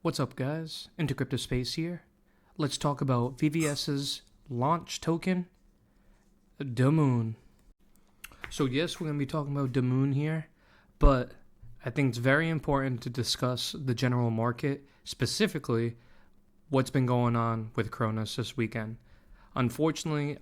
What's up, guys? IntoCryptoSpace here. Let's talk about VVS's launch token, DAMOON. So yes, we're going to be talking about DAMOON here, but I think it's very important to discuss the general market, specifically what's been going on with CRONOS this weekend. Unfortunately,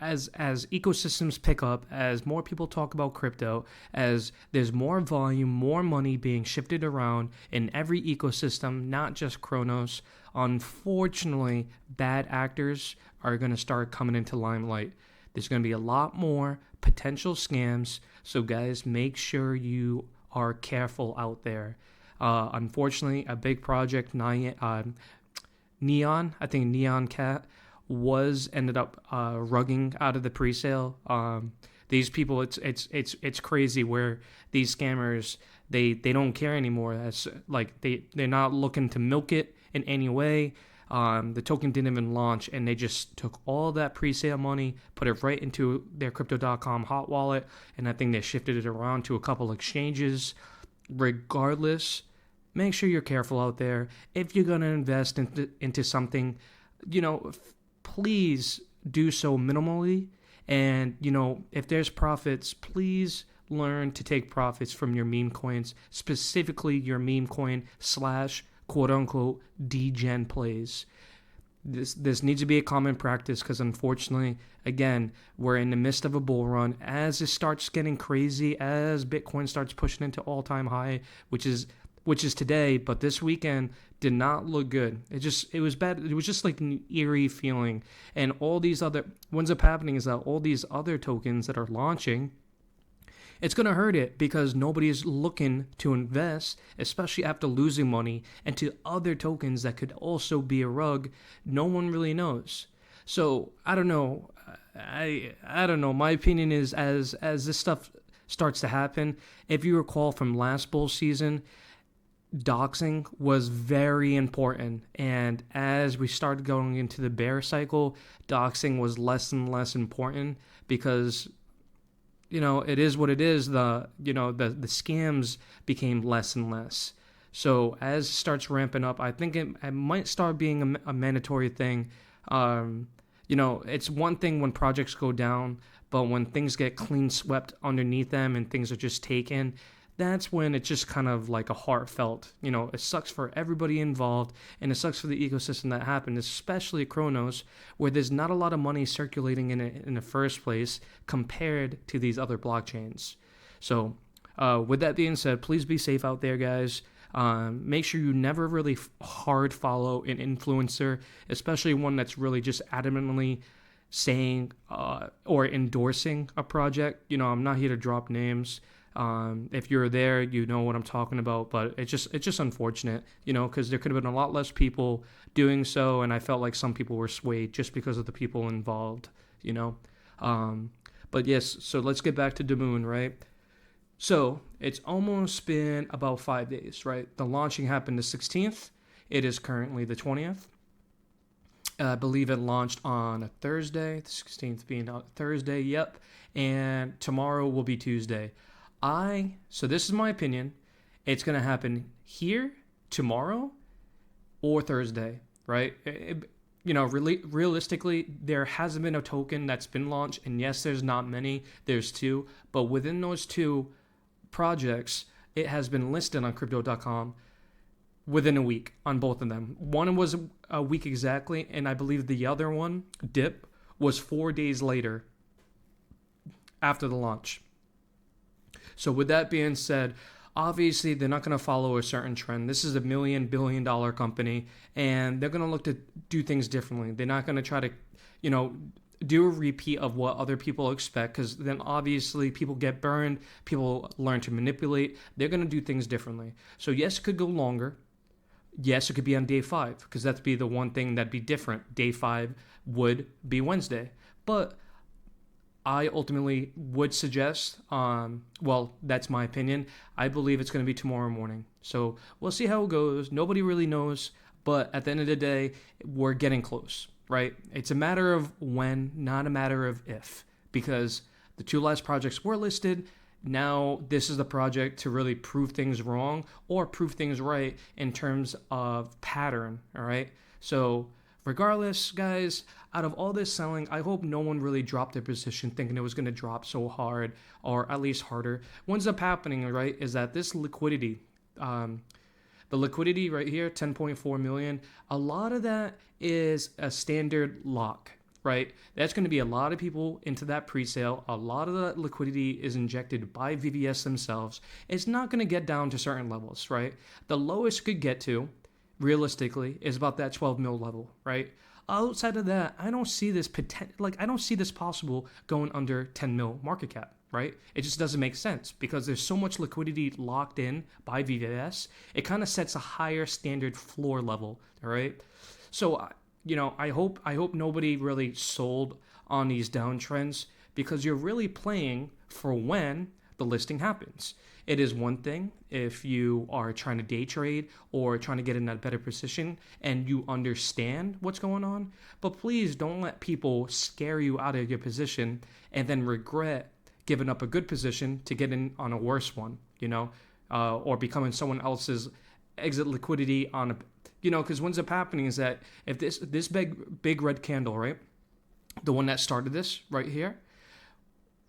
as ecosystems pick up, as more people talk about crypto, as there's more volume, more money being shifted around in every ecosystem, not just CRONOS, unfortunately, bad actors are going to start coming into limelight. There's going to be a lot more potential scams, so guys, make sure you are careful out there. Unfortunately, a big project, Neon, I think Neon Cat, ended up rugging out of the pre-sale. These people, it's crazy where these scammers they don't care anymore. That's like they're not looking to milk it in any way. The token didn't even launch, and they just took all that pre-sale money, put it right into their Crypto.com hot wallet, and I think they shifted it around to a couple exchanges. Regardless, make sure you're careful out there. If you're gonna invest into something, please do so minimally. And, if there's profits, please learn to take profits from your meme coins, specifically your meme coin / quote unquote degen plays. This needs to be a common practice because unfortunately, again, we're in the midst of a bull run. As it starts getting crazy, as Bitcoin starts pushing into all-time high, which is today, but this weekend did not look good. It was bad. It was just like an eerie feeling. And all these other, what ends up happening is that all these other tokens that are launching, it's going to hurt it because nobody's looking to invest, especially after losing money, into other tokens that could also be a rug. No one really knows. So I don't know. I don't know. My opinion is as this stuff starts to happen, if you recall from last bull season, doxing was very important, and as we started going into the bear cycle, doxing was less and less important because it is what it is. The scams became less and less. So as it starts ramping up, I think it might start being a mandatory thing. It's one thing when projects go down, but when things get clean swept underneath them and things are just taken, that's when it's just kind of like a heartfelt, it sucks for everybody involved, and it sucks for the ecosystem that happened, especially CRONOS, where there's not a lot of money circulating in it in the first place compared to these other blockchains. So with that being said, please be safe out there, guys. Make sure you never really hard follow an influencer, especially one that's really just adamantly saying or endorsing a project. I'm not here to drop names. If you're there, you know what I'm talking about, but it's just unfortunate, because there could have been a lot less people doing so, and I felt like some people were swayed just because of the people involved, but yes, so let's get back to DAMOON, right? So it's almost been about 5 days, right? The launching happened the 16th. It is currently the 20th. I believe it launched on a Thursday, the 16th being a Thursday, yep, and tomorrow will be Tuesday. So this is my opinion. It's going to happen here, tomorrow, or Thursday, right? Realistically, there hasn't been a token that's been launched, and yes, there's not many. There's two, but within those two projects, it has been listed on Crypto.com within a week on both of them. One was a week exactly, and I believe the other one, DIP, was 4 days later after the launch. So with that being said, obviously they're not going to follow a certain trend. This is a $1 billion company, and they're going to look to do things differently. They're not going to try to, do a repeat of what other people expect, because then obviously people get burned, people learn to manipulate. They're going to do things differently. So yes, it could go longer. Yes, it could be on day 5, because that'd be the one thing that'd be different. Day 5 would be Wednesday. But I ultimately would suggest, that's my opinion. I believe it's going to be tomorrow morning. So we'll see how it goes. Nobody really knows. But at the end of the day, we're getting close, right? It's a matter of when, not a matter of if. Because the two last projects were listed. now this is the project to really prove things wrong or prove things right in terms of pattern. All right. So regardless, guys, out of all this selling, I hope no one really dropped their position thinking it was going to drop so hard, or at least harder. What ends up happening, right, is that this liquidity, the liquidity right here, 10.4 million, a lot of that is a standard lock, right? That's going to be a lot of people into that pre-sale. A lot of the liquidity is injected by VVS themselves. It's not going to get down to certain levels, right? The lowest it could get to, realistically, is about that 12 mil level, right? Outside of that, I don't see this I don't see this possible going under 10 mil market cap, right? It just doesn't make sense because there's so much liquidity locked in by VVS. It kind of sets a higher standard floor level, all right? So, I hope nobody really sold on these downtrends because you're really playing for when the listing happens. It is one thing if you are trying to day trade or trying to get in a better position and you understand what's going on, but please don't let people scare you out of your position and then regret giving up a good position to get in on a worse one, or becoming someone else's exit liquidity on a, because what ends up happening is that if this big red candle, right, the one that started this right here,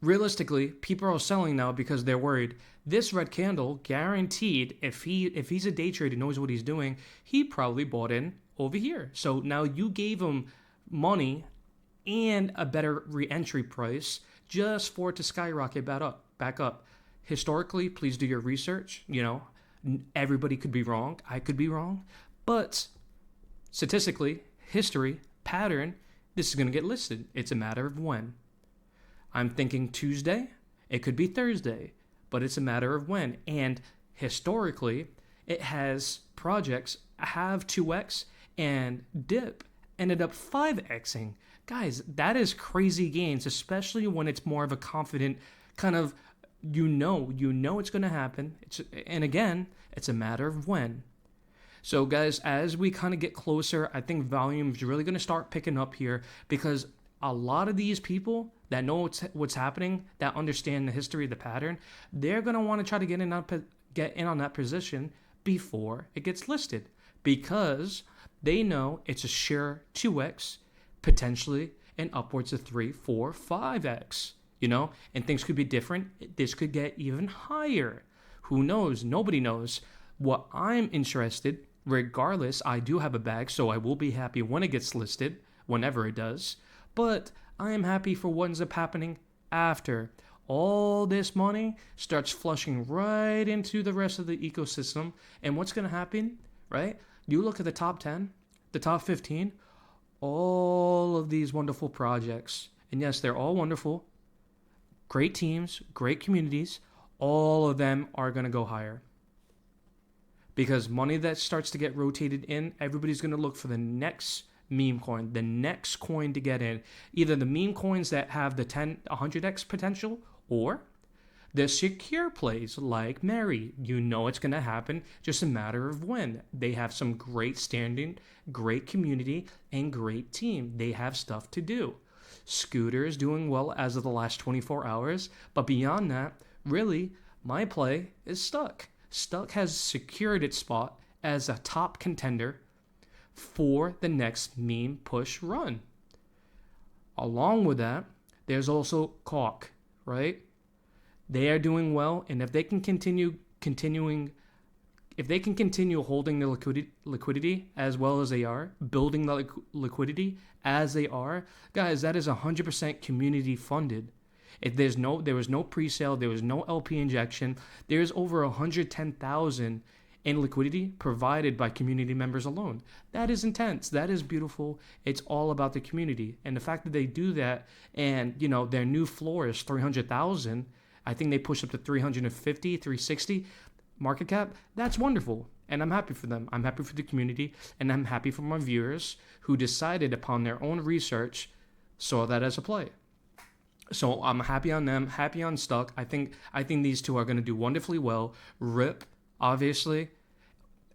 realistically, people are selling now because they're worried. This red candle, guaranteed, if he's a day trader, knows what he's doing, he probably bought in over here. So now you gave him money and a better re-entry price just for it to skyrocket back up. Historically, please do your research. Everybody could be wrong. I could be wrong. But statistically, history, pattern, this is going to get listed. It's a matter of when. I'm thinking Tuesday. It could be Thursday, but it's a matter of when. And historically, it has projects have 2x and dip ended up 5xing. Guys, that is crazy gains, especially when it's more of a confident kind of, it's going to happen. And again, it's a matter of when. So guys, as we kind of get closer, I think volume is really going to start picking up here because a lot of these people that know what's happening, that understand the history, the pattern, they're going to want to try to get in on that position before it gets listed because they know it's a sure 2x, potentially and upwards of 3, 4, 5x, and things could be different. This could get even higher. Who knows? Nobody knows. What I'm interested, regardless, I do have a bag, so I will be happy when it gets listed, whenever it does. But I am happy for what ends up happening after all this money starts flushing right into the rest of the ecosystem. And what's going to happen, right? You look at the top 10, the top 15, all of these wonderful projects. And yes, they're all wonderful. Great teams, great communities. All of them are going to go higher. Because money that starts to get rotated in, everybody's going to look for the next meme coin, the next coin to get in. Either the meme coins that have the 100x potential or the secure plays like Mary. It's going to happen, just a matter of when. They have some great standing, great community, and great team. They have stuff to do. Scooter is doing well as of the last 24 hours, but beyond that, really, my play is Stuck. Stuck has secured its spot as a top contender for the next meme push run. Along with that, there's also Caulk, right? They are doing well, and if they can continue holding the liquidity as well as they are, building the liquidity as they are, guys, that is 100% community funded. If there was no pre-sale, there was no LP injection, there's over 110,000 in liquidity provided by community members alone. That is intense. That is beautiful. It's all about the community. And the fact that they do that and, their new floor is 300,000, I think they push up to 350, 360 market cap. That's wonderful. And I'm happy for them. I'm happy for the community. And I'm happy for my viewers who decided upon their own research, saw that as a play. So I'm happy on them, happy on Stuck. I think these two are going to do wonderfully well. RIP, obviously,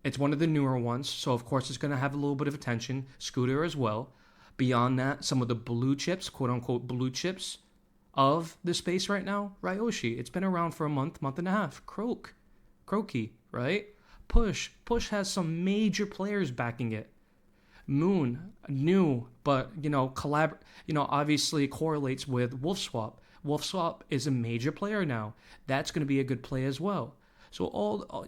it's one of the newer ones, so of course it's going to have a little bit of attention. Scooter as well. Beyond that, some of the blue chips, quote unquote blue chips, of the space right now, Ryoshi. It's been around for a month and a half. Croaky, right? Push has some major players backing it. Moon, new, but obviously correlates with WolfSwap. WolfSwap is a major player now. That's going to be a good play as well. So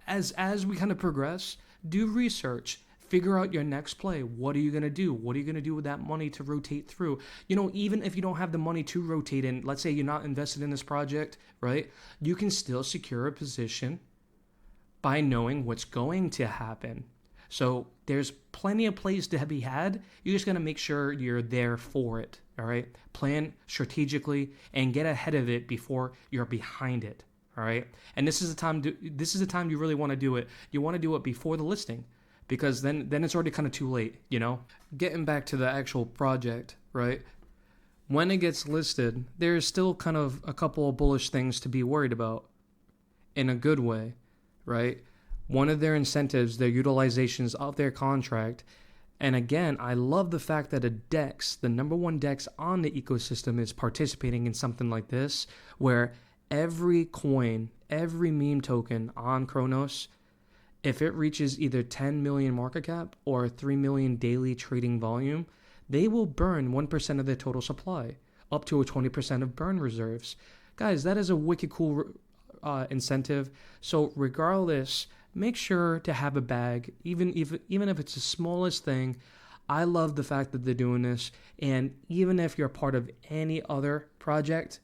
as we kind of progress, do research, figure out your next play. What are you going to do? What are you going to do with that money to rotate through? Even if you don't have the money to rotate in, let's say you're not invested in this project, right? You can still secure a position by knowing what's going to happen. So there's plenty of plays to be had. You just got to make sure you're there for it, all right? Plan strategically and get ahead of it before you're behind it, all right? And this is the time you really want to do it. You want to do it before the listing, because then it's already kind of too late, Getting back to the actual project, right? When it gets listed, there's still kind of a couple of bullish things to be worried about in a good way, right? One of their incentives, their utilizations of their contract. And again, I love the fact that a DEX, the number one DEX on the ecosystem, is participating in something like this, where every coin, every meme token on CRONOS, if it reaches either 10 million market cap or 3 million daily trading volume, they will burn 1% of their total supply, up to a 20% of burn reserves. Guys, that is a wicked cool incentive. So regardless, make sure to have a bag, even if it's the smallest thing. I love the fact that they're doing this, and even if you're part of any other project,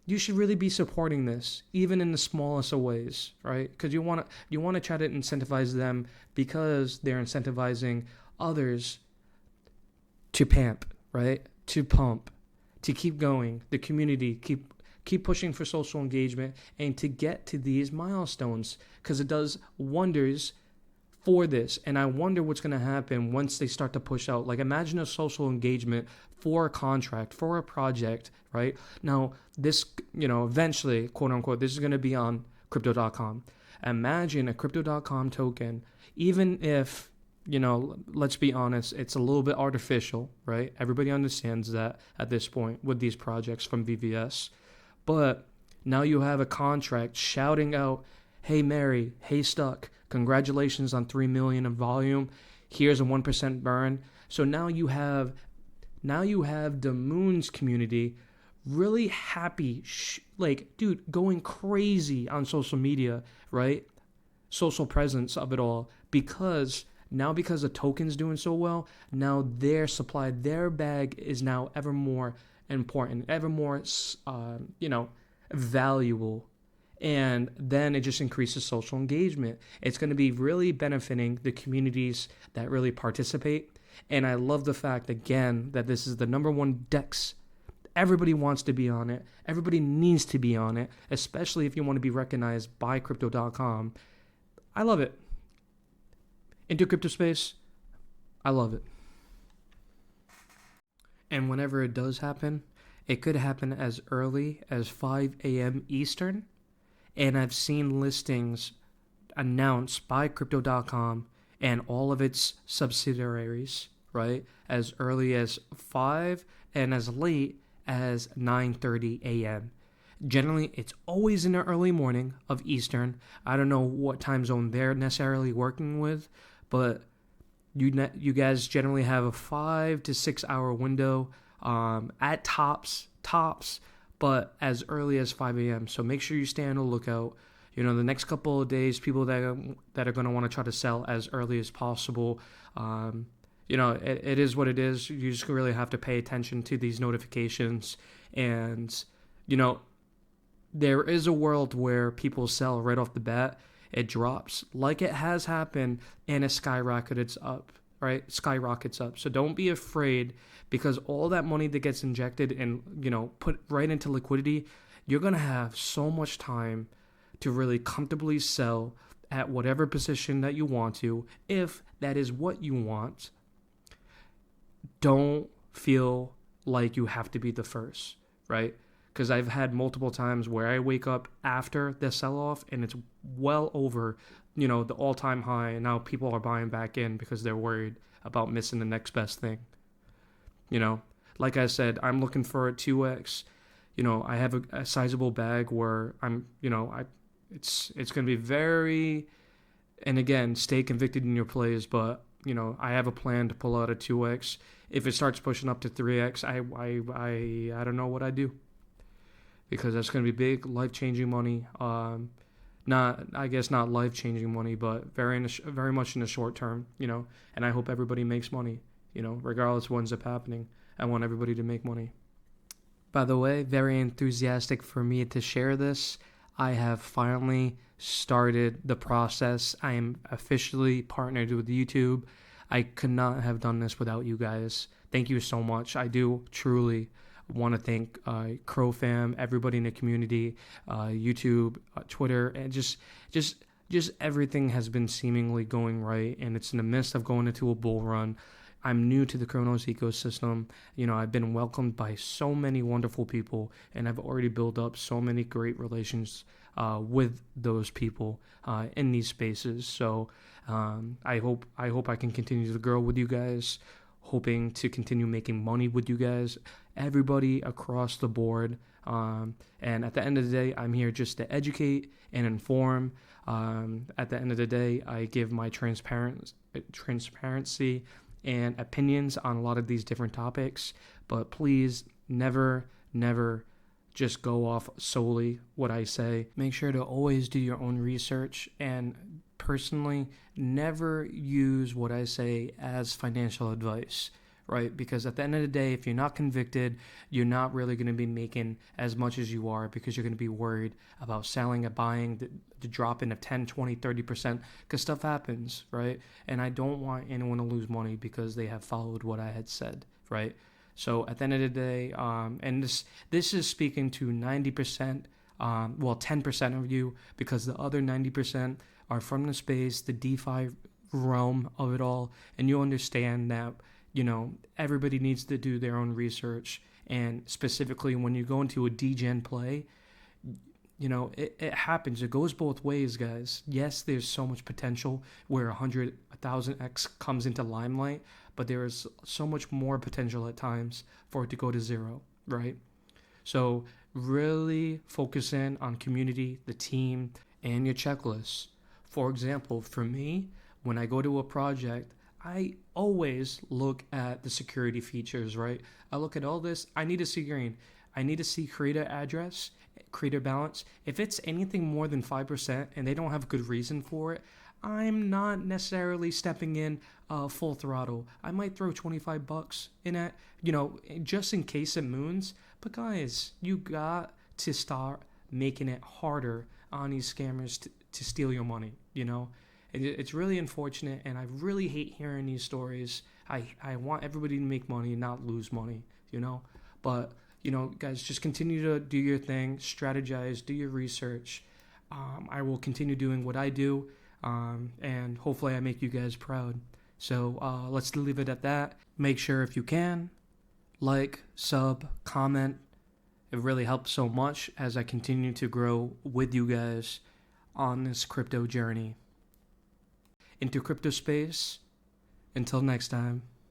you should really be supporting this, even in the smallest of ways, right? Because you want to try to incentivize them, because they're incentivizing others to pamp, right? To pump, to keep going, the community, keep pushing for social engagement, and to get to these milestones, because it does wonders for this. And I wonder what's going to happen once they start to push out. Like, imagine a social engagement for a contract, for a project, right? Now, this, eventually, quote unquote, this is going to be on crypto.com. Imagine a crypto.com token, even if, let's be honest, it's a little bit artificial, right? Everybody understands that at this point with these projects from VVS. But now you have a contract shouting out, hey Mary, hey Stuck, congratulations on 3 million in volume. Here's a 1% burn. So now you have DAMOON's community really happy, going crazy on social media, right? Social presence of it all, because the token's doing so well, now their supply, their bag is now ever more important, ever more, valuable. And then it just increases social engagement. It's going to be really benefiting the communities that really participate. And I love the fact, again, that this is the number one DEX. Everybody wants to be on it. Everybody needs to be on it, especially if you want to be recognized by Crypto.com. I love it. IntoCryptoSpace, I love it. And whenever it does happen, it could happen as early as 5 a.m. Eastern. And I've seen listings announced by Crypto.com and all of its subsidiaries, right, as early as 5 and as late as 9:30 a.m. Generally, it's always in the early morning of Eastern. I don't know what time zone they're necessarily working with, but you guys generally have a 5 to 6 hour window at tops, but as early as 5 a.m. So make sure you stay on the lookout. The next couple of days, people that are going to want to try to sell as early as possible. It is what it is. You just really have to pay attention to these notifications. And, there is a world where people sell right off the bat. It drops like it has happened, and it skyrockets up, right? Skyrockets up. So don't be afraid, because all that money that gets injected and, put right into liquidity, you're going to have so much time to really comfortably sell at whatever position that you want to, if that is what you want. Don't feel like you have to be the first, right? Because I've had multiple times where I wake up after the sell-off and it's well over, the all-time high, and now people are buying back in because they're worried about missing the next best thing. Like I said, I'm looking for a 2x. I have a sizable bag where it's going to be very, and again, stay convicted in your plays, but I have a plan to pull out a 2x. If it starts pushing up to 3x, I don't know what I do, because that's going to be big, life-changing money. Not life-changing money, but very much in the short term, and I hope everybody makes money, regardless of what ends up happening. I want everybody to make money. By the way, very enthusiastic for me to share this. I have finally started the process. I am officially partnered with YouTube. I could not have done this without you guys. Thank you so much. I do truly want to thank CroFam, everybody in the community, YouTube, Twitter, and just everything has been seemingly going right, and it's in the midst of going into a bull run. I'm new to the CRONOS ecosystem. I've been welcomed by so many wonderful people, and I've already built up so many great relations with those people in these spaces. So I hope I can continue to grow with you guys, hoping to continue making money with you guys, everybody across the board. And at the end of the day, I'm here just to educate and inform. At the end of the day, I give my transparency and opinions on a lot of these different topics, but please never just go off solely what I say. Make sure to always do your own research, and personally, never use what I say as financial advice, right? Because at the end of the day, if you're not convicted, you're not really going to be making as much as you are, because you're going to be worried about selling and buying, the drop in of 10, 20, 30%, because stuff happens, right? And I don't want anyone to lose money because they have followed what I had said, right? So at the end of the day, and this is speaking to 90%, 10% of you, because the other 90% are from the space, the DeFi realm of it all, and you understand that, everybody needs to do their own research, and specifically when you go into a degen play, it happens. It goes both ways, guys. Yes, there's so much potential where 1,000x comes into limelight, but there is so much more potential at times for it to go to zero, right? So really focus in on community, the team, and your checklists. For example, for me, when I go to a project, I always look at the security features, right? I look at all this. I need to see green. I need to see creator address, creator balance. If it's anything more than 5% and they don't have a good reason for it, I'm not necessarily stepping in full throttle. I might throw $25 in it, just in case it moons. But guys, you got to start making it harder on these scammers to steal your money, It's really unfortunate, and I really hate hearing these stories. I want everybody to make money and not lose money, But, guys, just continue to do your thing, strategize, do your research. I will continue doing what I do, and hopefully I make you guys proud. So let's leave it at that. Make sure, if you can, like, sub, comment. It really helps so much as I continue to grow with you guys on this crypto journey. IntoCryptoSpace. Until next time.